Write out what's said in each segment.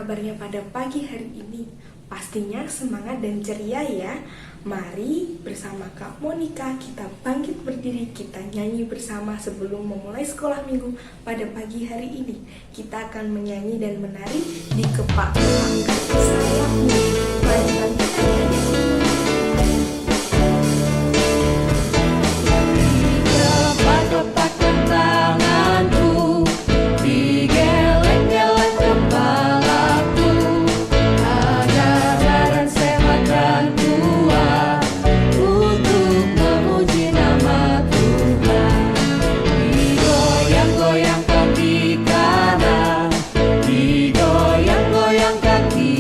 kabarnya pada pagi hari ini? Pastinya semangat dan ceria ya. Mari bersama Kak Monica kita bangkit berdiri, kita nyanyi bersama sebelum memulai sekolah minggu pada pagi hari ini. Kita akan menyanyi dan menari di kepak kaki sayapmu. Mari bangkit berdiri. Kepak-kepak tanganku, digeleng-geleng kepalaku, agar badan sehat dan kuat untuk memuji nama Tuhan. Digoyang-goyang kaki kanan, digoyang-goyang kaki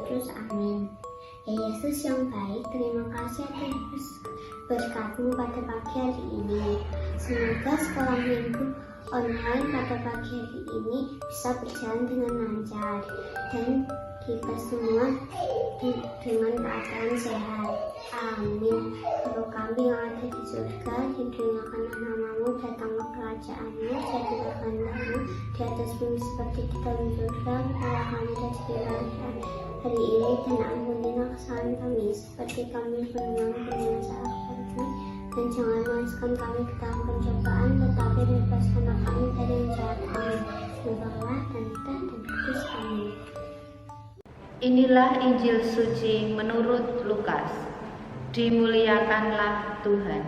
Kudus. Amin. Ya Yesus yang baik, terima kasih atas berkat-Mu pada pagi hari ini. Semoga sekolah minggu online pada pagi hari ini bisa berjalan dengan lancar dan kita semua dengan keadaan sehat. Amin. Kalau kami yang ada di surga, dimuliakanlah nama-Mu, datanglah kerajaan-Mu, jadilah kehendak-Mu di atas bumi seperti kita di surga. Berilah kami rezeki hari ini dan ampunilah kesalahan kami seperti kami mengampuni salah kami, dan jangan masukkan kami ke dalam pencobaan, tetapi bebaskanlah kami dari yang jahat. Amin. Bapa dan Putra dan Kudus. Amin. Inilah Injil suci menurut Lukas. Dimuliakanlah Tuhan.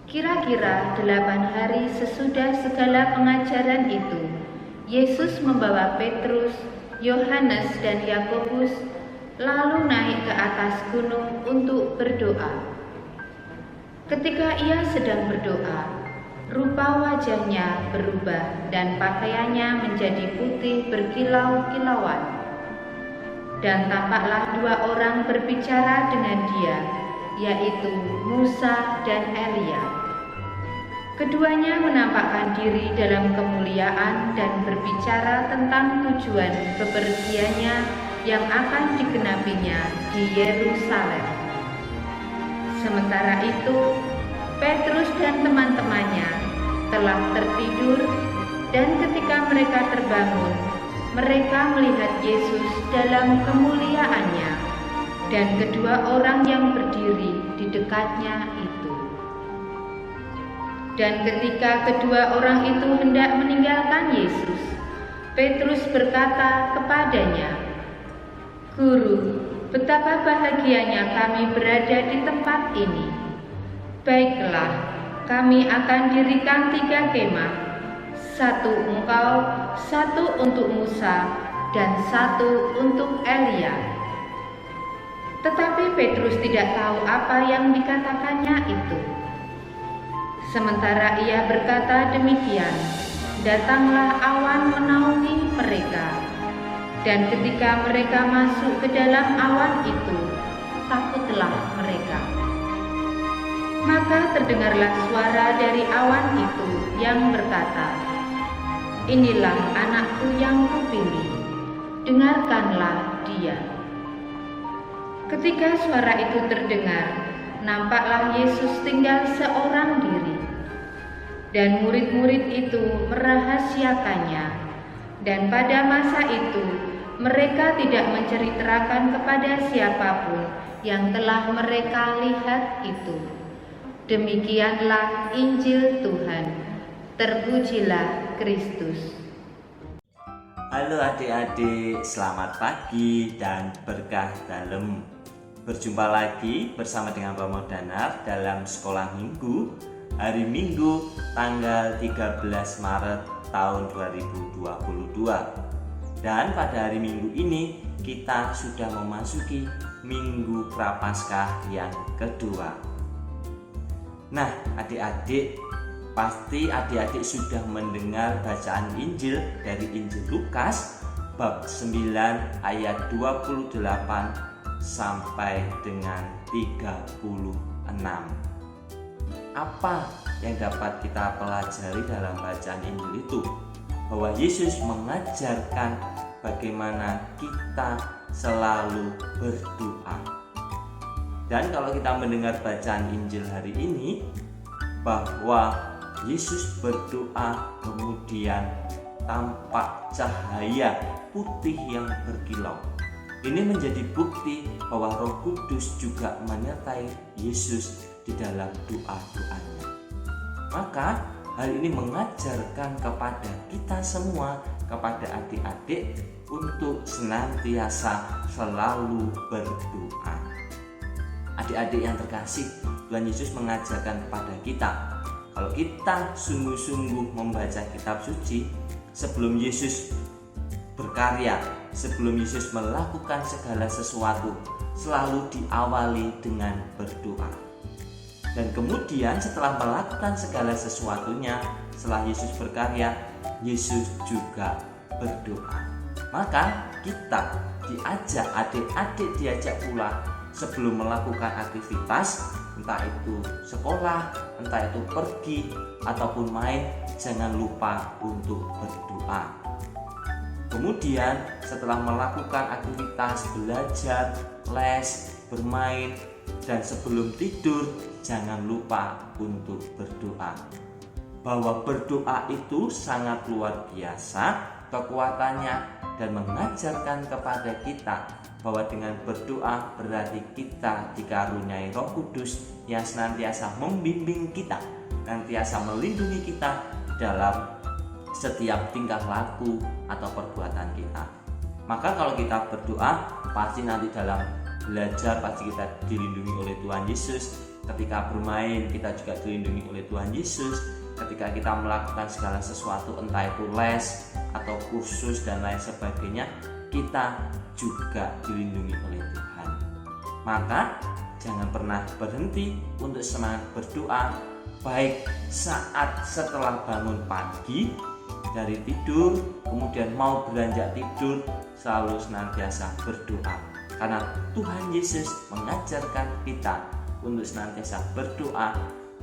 Kira-kira 8 hari sesudah segala pengajaran itu, Yesus membawa Petrus, Yohanes, dan Yakobus lalu naik ke atas gunung untuk berdoa. Ketika ia sedang berdoa, rupa wajahnya berubah dan pakaiannya menjadi putih berkilau-kilauan. Dan tampaklah 2 orang berbicara dengan dia, yaitu Musa dan Elia. Keduanya menampakkan diri dalam kemuliaan dan berbicara tentang tujuan bepergiannya yang akan digenapinya di Yerusalem. Sementara itu, Petrus dan teman-temannya telah tertidur, dan ketika mereka terbangun, mereka melihat Yesus dalam kemuliaannya dan kedua orang yang berdiri di dekatnya itu. Dan ketika kedua orang itu hendak meninggalkan Yesus, Petrus berkata kepadanya, "Guru, betapa bahagianya kami berada di tempat ini. Baiklah, kami akan dirikan 3 kemah, 1 engkau, 1 untuk Musa, dan 1 untuk Elia." Tetapi Petrus tidak tahu apa yang dikatakannya itu. Sementara ia berkata demikian, datanglah awan menaungi mereka. Dan ketika mereka masuk ke dalam awan itu, takutlah mereka. Maka terdengarlah suara dari awan itu yang berkata, "Inilah anakku yang kupilih, dengarkanlah dia." Ketika suara itu terdengar, nampaklah Yesus tinggal seorang diri. Dan murid-murid itu merahasiakannya. Dan pada masa itu, mereka tidak menceritakan kepada siapapun yang telah mereka lihat itu. Demikianlah Injil Tuhan. Terpujilah Kristus. Halo adik-adik, selamat pagi dan berkah dalam. Berjumpa lagi bersama dengan Pak Modanar dalam sekolah minggu hari Minggu tanggal 13 Maret tahun 2022. Dan pada hari Minggu ini kita sudah memasuki Minggu Prapaskah yang kedua. Nah, adik-adik, pasti adik-adik sudah mendengar bacaan Injil dari Injil Lukas bab 9 ayat 28 sampai dengan 36. Apa yang dapat kita pelajari dalam bacaan Injil itu? Bahwa Yesus mengajarkan bagaimana kita selalu berdoa. Dan kalau kita mendengar bacaan Injil hari ini, bahwa Yesus berdoa kemudian tampak cahaya putih yang berkilau. Ini menjadi bukti bahwa Roh Kudus juga menyertai Yesus di dalam doa-doanya. Maka hal ini mengajarkan kepada kita semua, kepada adik-adik, untuk senantiasa selalu berdoa. Adik-adik yang terkasih, Tuhan Yesus mengajarkan kepada kita, kalau kita sungguh-sungguh membaca kitab suci, sebelum Yesus berkarya, sebelum Yesus melakukan segala sesuatu, selalu diawali dengan berdoa. Dan kemudian setelah melakukan segala sesuatunya, setelah Yesus berkarya, Yesus juga berdoa. Maka kita diajak, adik-adik diajak pula sebelum melakukan aktivitas, entah itu sekolah, entah itu pergi ataupun main, jangan lupa untuk berdoa. Kemudian setelah melakukan aktivitas belajar, les, bermain, dan sebelum tidur, jangan lupa untuk berdoa. Bahwa berdoa itu sangat luar biasa kekuatannya dan mengajarkan kepada kita bahwa dengan berdoa berarti kita dikaruniai Roh Kudus yang senantiasa membimbing kita, senantiasa melindungi kita dalam setiap tingkah laku atau perbuatan kita. Maka kalau kita berdoa, pasti nanti dalam belajar pasti kita dilindungi oleh Tuhan Yesus. Ketika bermain kita juga dilindungi oleh Tuhan Yesus. Ketika kita melakukan segala sesuatu, entah itu les atau kursus dan lain sebagainya, kita juga dilindungi oleh Tuhan. Maka jangan pernah berhenti untuk semangat berdoa, baik saat setelah bangun pagi dari tidur, kemudian mau beranjak tidur, selalu senantiasa berdoa. Karena Tuhan Yesus mengajarkan kita untuk senantiasa berdoa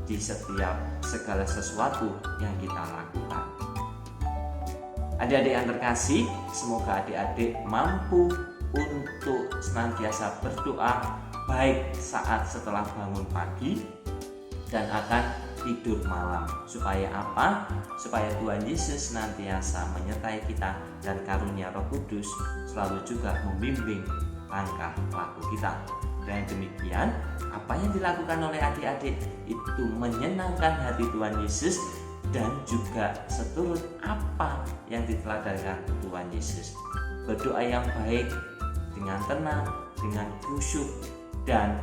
di setiap segala sesuatu yang kita lakukan. Adik-adik yang terkasih, semoga adik-adik mampu untuk senantiasa berdoa baik saat setelah bangun pagi dan akan tidur malam. Supaya apa? Supaya Tuhan Yesus senantiasa menyertai kita dan karunia Roh Kudus selalu juga membimbing langkah laku kita. Dan demikian, apa yang dilakukan oleh adik-adik itu menyenangkan hati Tuhan Yesus dan juga seturut apa yang diteladankan Tuhan Yesus. Berdoa yang baik dengan tenang, dengan khusyuk, dan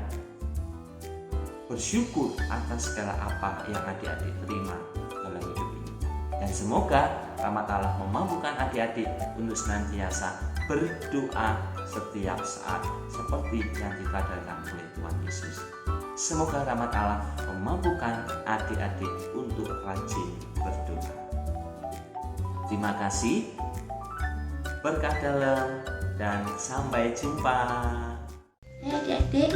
bersyukur atas segala apa yang adik-adik terima dalam hidup ini. Dan semoga rahmat Allah memampukan adik-adik untuk senantiasa berdoa setiap saat seperti yang diteladankan oleh Tuhan Yesus. Semoga rahmat Allah memampukan adik-adik untuk rajin berdoa. Terima kasih, berkah dalam, dan sampai jumpa. Hai adik-adik,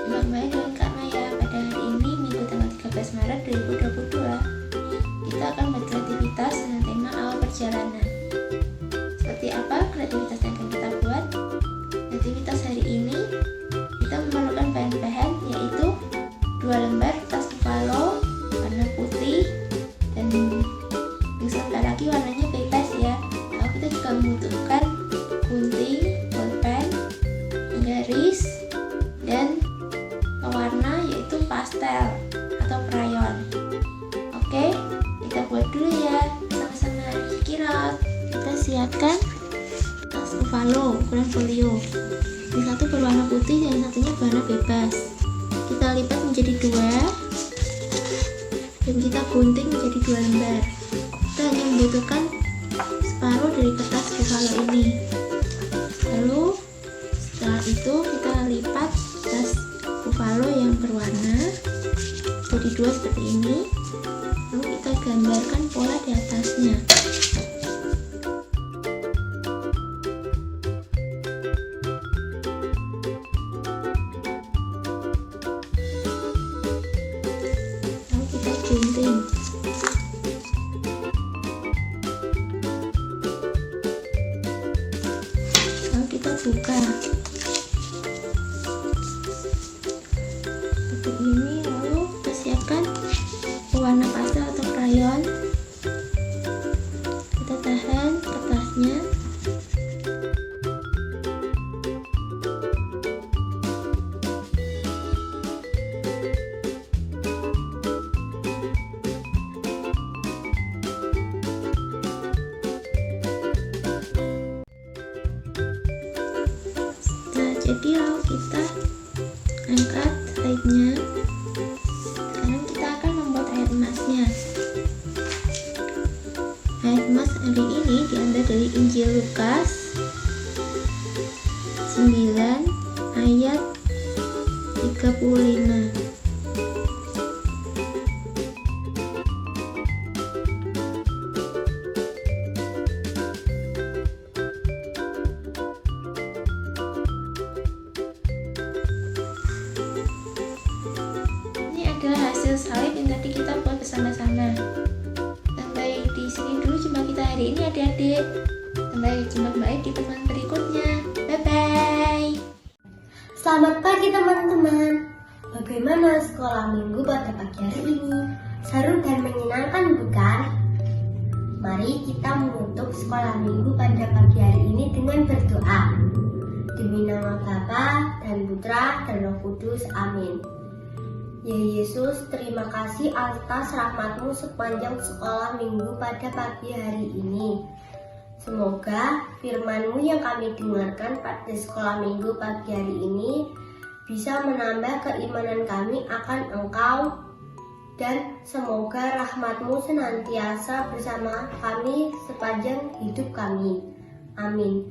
Bang Maya dan Kak Maya, pada hari ini Minggu tanggal 13 Maret 2022 kita akan beraktivitas dengan tema awal perjalanan. Seperti apa kreativitas yang akan kita buat? Aktivitas hari ini kita memerlukan bahan-bahan yaitu 2 lembar kertas buffalo warna putih dan yang sebentar lagi warnanya bebas ya. Lalu kita juga membutuhkan gunting, bolpen, garis, dan pewarna yaitu pastel atau krayon. Oke, kita buat dulu ya sama-sama. Check it out. Kita siapkan kertas buffalo ukuran folio. Yang satu berwarna putih dan yang satunya berwarna bebas. Kita lipat menjadi 2 dan kita gunting menjadi 2 lembar. Kita hanya membutuhkan separuh dari kertas buffalo ini. Lalu setelah itu kita lipat kertas buffalo yang berwarna jadi 2 seperti ini. Lalu kita gambarkan pola di atasnya. Lalu kita gunting. Lalu kita buka seperti ini. Lalu kita siapkan pewarna pastel atau krayon. Kita tahan kertasnya. Jadi lalu kita angkat raitnya. Sekarang kita akan membuat air emasnya. Air emas hari ini diambil dari Injil Lukas 9 ayat 35. salib yang tadi kita buat bersama-sama. Sampai di sini dulu jumpa kita hari ini adik-adik. Sampai jumpa kembali di pertemuan berikutnya. Bye-bye. Selamat pagi teman-teman. Bagaimana sekolah minggu pada pagi hari ini? Seru dan menyenangkan bukan? Mari kita menutup sekolah minggu pada pagi hari ini dengan berdoa. Demi nama Bapa dan Putra dan Roh Kudus. Amin. Ya Yesus, terima kasih atas rahmat-Mu sepanjang sekolah minggu pada pagi hari ini. Semoga firman-Mu yang kami dengarkan pada sekolah minggu pagi hari ini bisa menambah keimanan kami akan Engkau, dan semoga rahmat-Mu senantiasa bersama kami sepanjang hidup kami. Amin.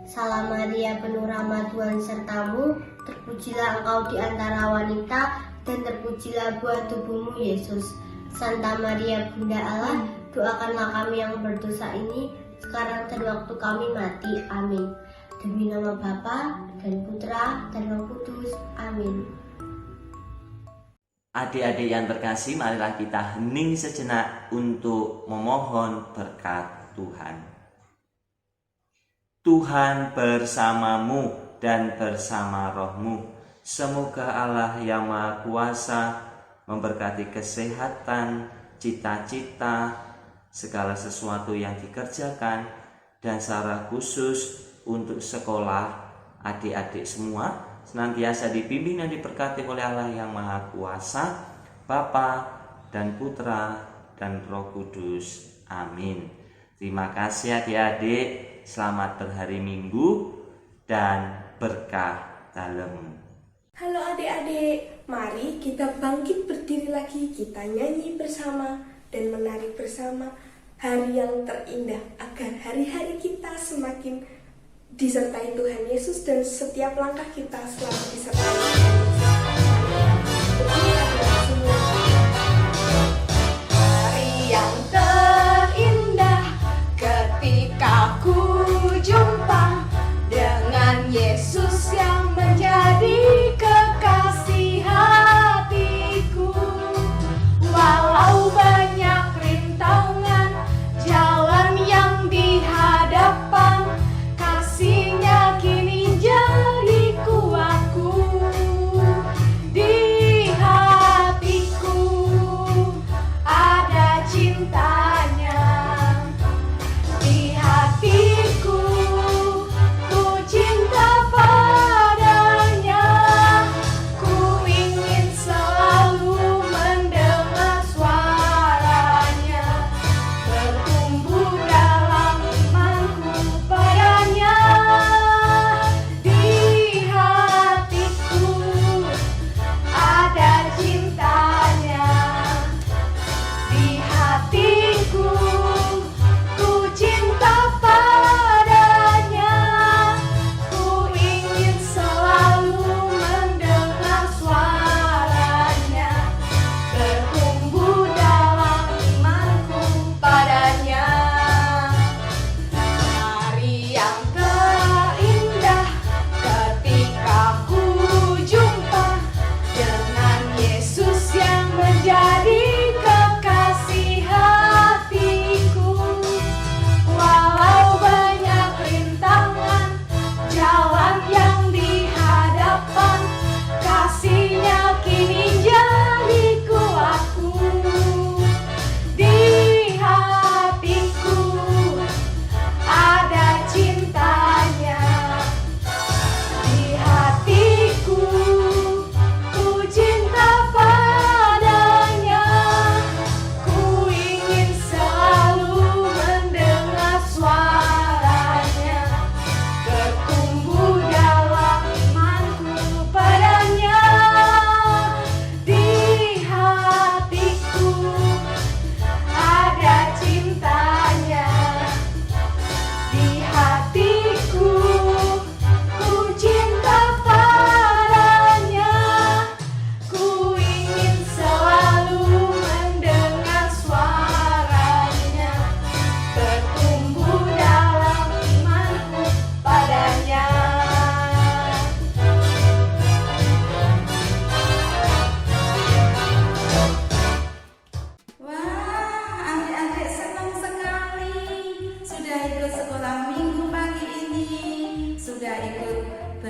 Salam Maria, penuh rahmat, Tuhan sertamu, terpujilah Engkau di antara wanita, dan terpujilah buah tubuhmu Yesus. Santa Maria Bunda Allah, doakanlah kami yang berdosa ini sekarang dan waktu kami mati. Amin. Demi nama Bapa dan Putra dan Roh Kudus. Amin. Adik-adik yang terkasih, marilah kita hening sejenak untuk memohon berkat Tuhan. Tuhan bersamamu dan bersama rohmu. Semoga Allah yang Maha Kuasa memberkati kesehatan, cita-cita, segala sesuatu yang dikerjakan, dan secara khusus untuk sekolah adik-adik semua senantiasa dibimbing dan diberkati oleh Allah yang Maha Kuasa, Bapa dan Putra dan Roh Kudus. Amin. Terima kasih adik-adik. Selamat berhari Minggu dan berkah dalam. Halo adik-adik, mari kita bangkit berdiri lagi, kita nyanyi bersama dan menari bersama hari yang terindah agar hari-hari kita semakin disertai Tuhan Yesus dan setiap langkah kita selalu disertai Tuhan Yesus. Hari yang terindah ketika ku jumpa dengan Yesus yang menjadi kekasih hatiku. Walau banyak rintangan jalan yang dihadapan, kasih-Nya kini jadi kuatku.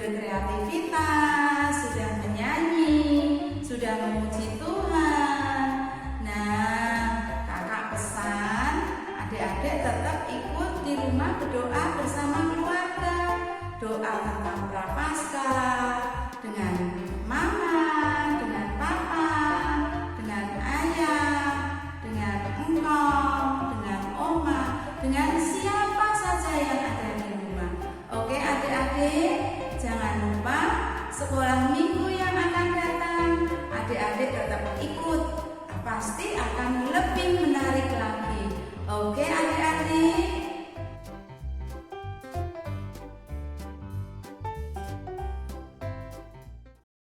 berkreativitas, sudah menyanyi, sudah memuji Tuhan. Nah, kakak pesan adik-adik tetap ikut di rumah berdoa bersama keluarga. Doa tentang Prapaskah dengan mama, dengan papa, dengan ayah, dengan engkau, dengan oma, dengan siapa saja yang ada di rumah. Oke adik-adik, jangan lupa sekolah minggu yang akan datang adik-adik tetap ikut, pasti akan lebih menarik lagi. Oke adik-adik.